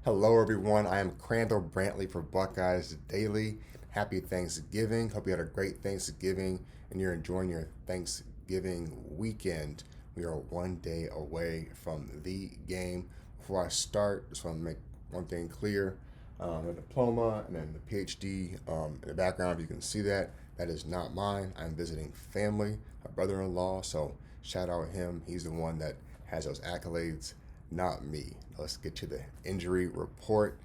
Hello, everyone. I am Krandall Brantley for Buckeyes Daily. Happy Thanksgiving. Hope you had a great Thanksgiving and you're enjoying your Thanksgiving weekend. We are one day away from the game. Before I start, just want to make one thing clear. The diploma and then the PhD in the background, if you can see that, that is not mine. I'm visiting family, my brother-in-law. So shout out him. He's the one that has those accolades, not me. Let's get to the injury report.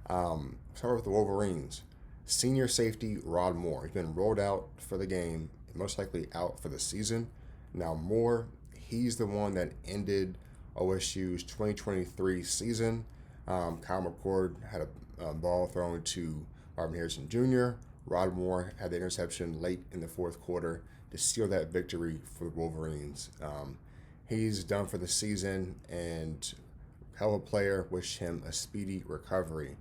Start with the Wolverines. Senior safety Rod Moore. He's been rolled out for the game, most likely out for the season. Now, Moore, he's the one that ended OSU's 2023 season. Kyle McCord had a ball thrown to Marvin Harrison Jr. Rod Moore had the interception late in the fourth quarter to seal that victory for the Wolverines. He's done for the season, and hell of a player. Wish him a speedy recovery.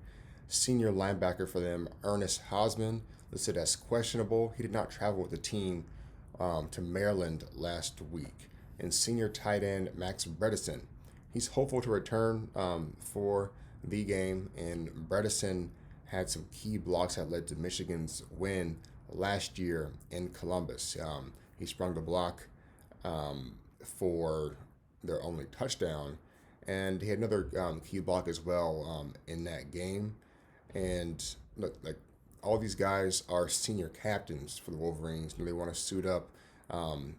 Senior linebacker for them, Ernest Hausman, listed as questionable. He did not travel with the team to Maryland last week. And senior tight end, Max Bredesen, he's hopeful to return for the game. And Bredesen had some key blocks that led to Michigan's win last year in Columbus. He sprung the block for their only touchdown, and he had another key block as well in that game. And look, like all these guys are senior captains for the Wolverines, and they want to suit up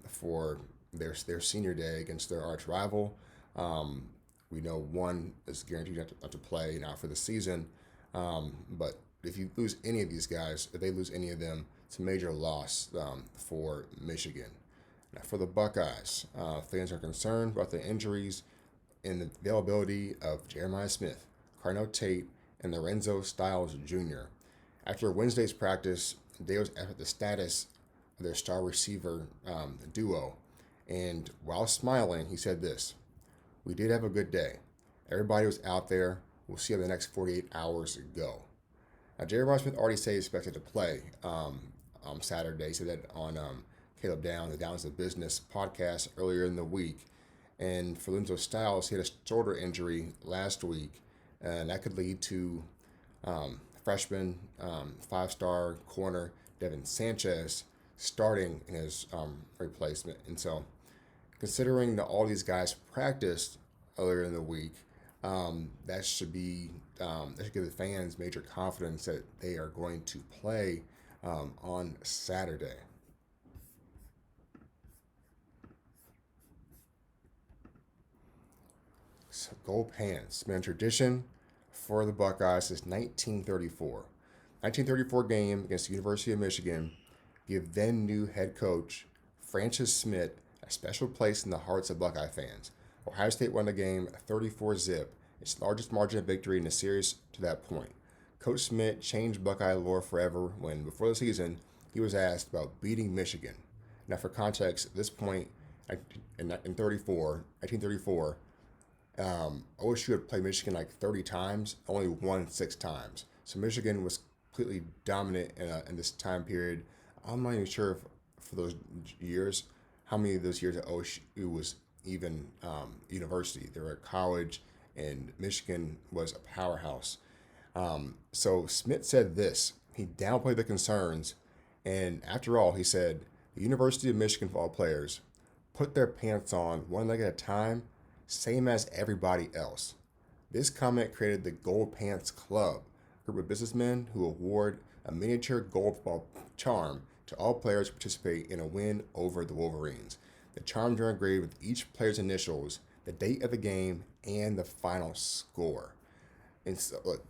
for their senior day against their arch rival. We know one is guaranteed not to play now for the season, but if you lose any of these guys, if they lose any of them, it's a major loss for Michigan. Now, for the Buckeyes, fans are concerned about the injuries and the availability of Jeremiah Smith, Carnell Tate, and Lorenzo Styles Jr. After Wednesday's practice, they was at the status of their star receiver duo, and while smiling, he said this: "We did have a good day. Everybody was out there. We'll see how the next 48 hours go." Now, Jeremiah Smith already said he expected to play on Saturday. He said that on Caleb Downs, the Downs of Business podcast earlier in the week. And for Lorenzo Styles, he had a shoulder injury last week, and that could lead to freshman five-star corner Devin Sanchez starting in his replacement. And so, considering that all these guys practiced earlier in the week, that should give the fans major confidence that they are going to play on Saturday. So gold pants been a tradition for the Buckeyes since 1934. 1934 game against the University of Michigan give then new head coach Francis Smith a special place in the hearts of Buckeye fans. Ohio State won the game 34-zip, its largest margin of victory in the series to that point. Coach Smith changed Buckeye lore forever when, before the season, he was asked about beating Michigan. Now, for context, at this point in 1934, OSU had played Michigan like 30 times, only won 6 times. So Michigan was completely dominant in this time period. I'm not even sure if for those years, how many of those years at OSU was even university. They were at college, and Michigan was a powerhouse. So Smith said this. He downplayed the concerns, and after all, he said, the University of Michigan football players put their pants on one leg at a time, same as everybody else. This comment created the Gold Pants Club, a group of businessmen who award a miniature gold ball charm to all players who participate in a win over the Wolverines. The charms are engraved with each player's initials, the date of the game, and the final score. And so, look,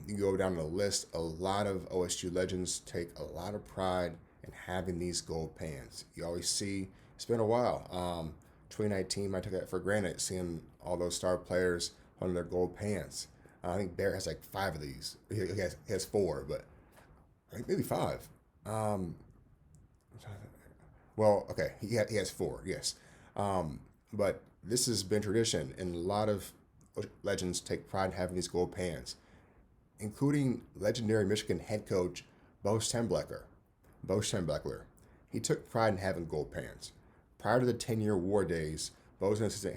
you go down the list. A lot of OSU legends take a lot of pride in having these gold pants. You always see, it's been a while. 2019, I took that for granted, seeing all those star players on their gold pants. I think Barrett has like 5 of these. He has 4, but I think maybe 5. Well, okay, he has 4, yes. But this has been tradition, and a lot of legends take pride in having these gold pants, including legendary Michigan head coach Bo Schembechler. Bo Schembechler. He took pride in having gold pants. Prior to the 10-year war days, Bo was an assistant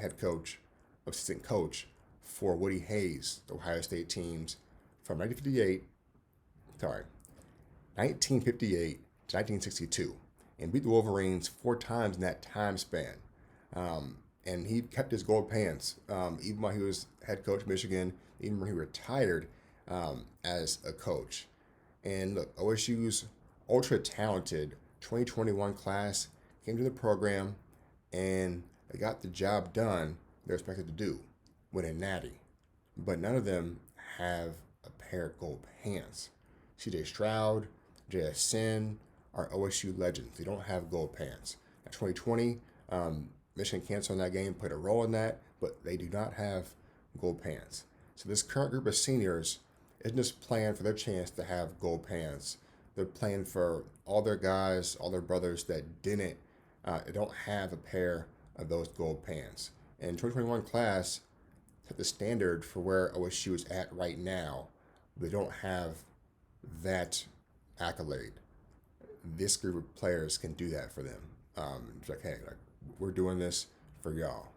coach for Woody Hayes, the Ohio State teams from 1958 to 1962, and beat the Wolverines 4 times in that time span. And he kept his gold pants even while he was head coach of Michigan, even when he retired as a coach. And look, OSU's ultra talented 2021 class came to the program and they got the job done they're expected to do, win a natty. But none of them have a pair of gold pants. CJ Stroud, JSN are OSU legends. They don't have gold pants. In 2020, Michigan canceled that game, played a role in that, but they do not have gold pants. So this current group of seniors isn't just playing for their chance to have gold pants. They're playing for all their guys, all their brothers that don't have a pair of those gold pants. And 2021 class set the standard for where OSU is at right now. They don't have that accolade. This group of players can do that for them. It's like, hey, we're doing this for y'all.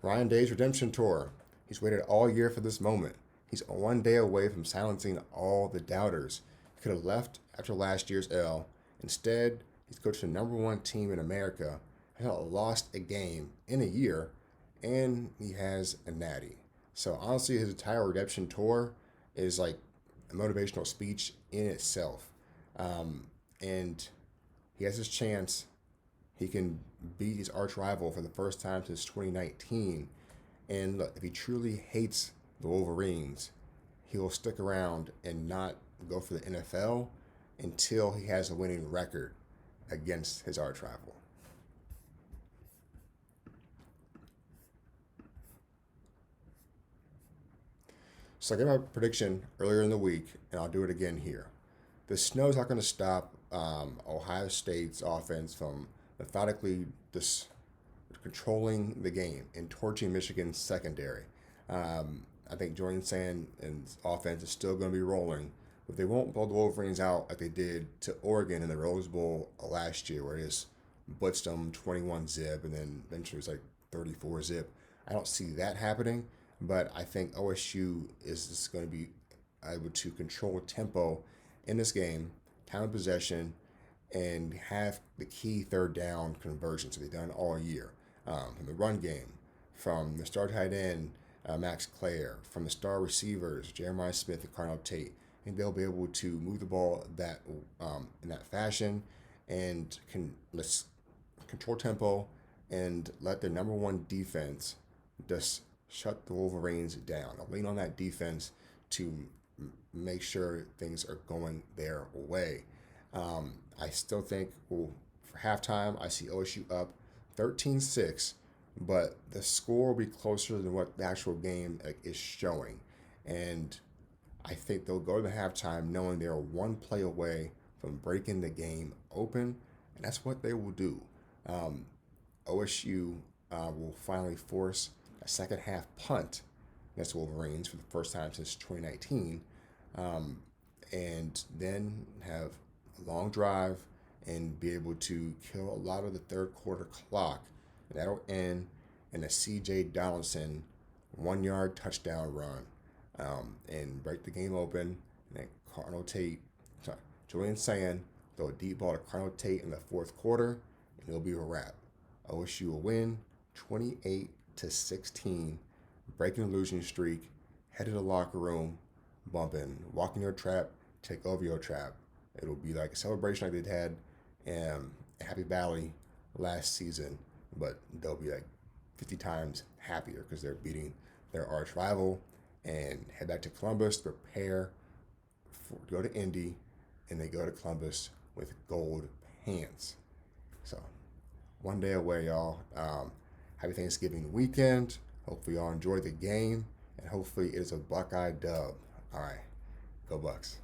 Ryan Day's redemption tour. He's waited all year for this moment. He's 1 day away from silencing all the doubters. He could have left after last year's L. Instead, he's coached the #1 team in America, has not lost a game in a year, and he has a natty. So honestly, his entire redemption tour is like a motivational speech in itself. And he has his chance. He can beat his arch rival for the first time since 2019. And look, if he truly hates the Wolverines, he'll stick around and not go for the NFL until he has a winning record against his arch rival. So I gave my prediction earlier in the week, and I'll do it again here. The snow is not going to stop Ohio State's offense from methodically controlling the game and torching Michigan's secondary. I think Jordan Sand's offense is still going to be rolling, but they won't blow the Wolverines out like they did to Oregon in the Rose Bowl last year, where they just blitzed them 21-zip and then eventually it was like 34-zip. I don't see that happening, but I think OSU is just going to be able to control tempo in this game, time of possession, and have the key third down conversions that they've done all year. From the run game, from the star tight end, Max Clare, from the star receivers, Jeremiah Smith and Krandall Tate. I think they'll be able to move the ball in that fashion and let's control tempo and let their #1 defense just shut the Wolverines down. I'll lean on that defense to make sure things are going their way. I still think for halftime, I see OSU up 13-6, but the score will be closer than what the actual game is showing. And I think they'll go to the halftime knowing they're 1 play away from breaking the game open, and that's what they will do. OSU will finally force a second half punt against the Wolverines for the first time since 2019, and then have a long drive and be able to kill a lot of the third quarter clock. And that'll end in a C.J. Donaldson 1-yard touchdown run and break the game open. And then Julian Sand throw a deep ball to Krandall Tate in the fourth quarter, and it'll be a wrap. OSU will win 28-16, breaking the losing streak, head to the locker room, bumping, walking your trap, take over your trap. It'll be like a celebration like they had in Happy Valley last season, but they'll be like 50 times happier because they're beating their arch rival and head back to Columbus to prepare to go to Indy, and they go to Columbus with gold pants. So 1 day away, y'all. Happy Thanksgiving weekend. Hopefully y'all enjoy the game, and hopefully it is a Buckeye dub. All right, go Bucks.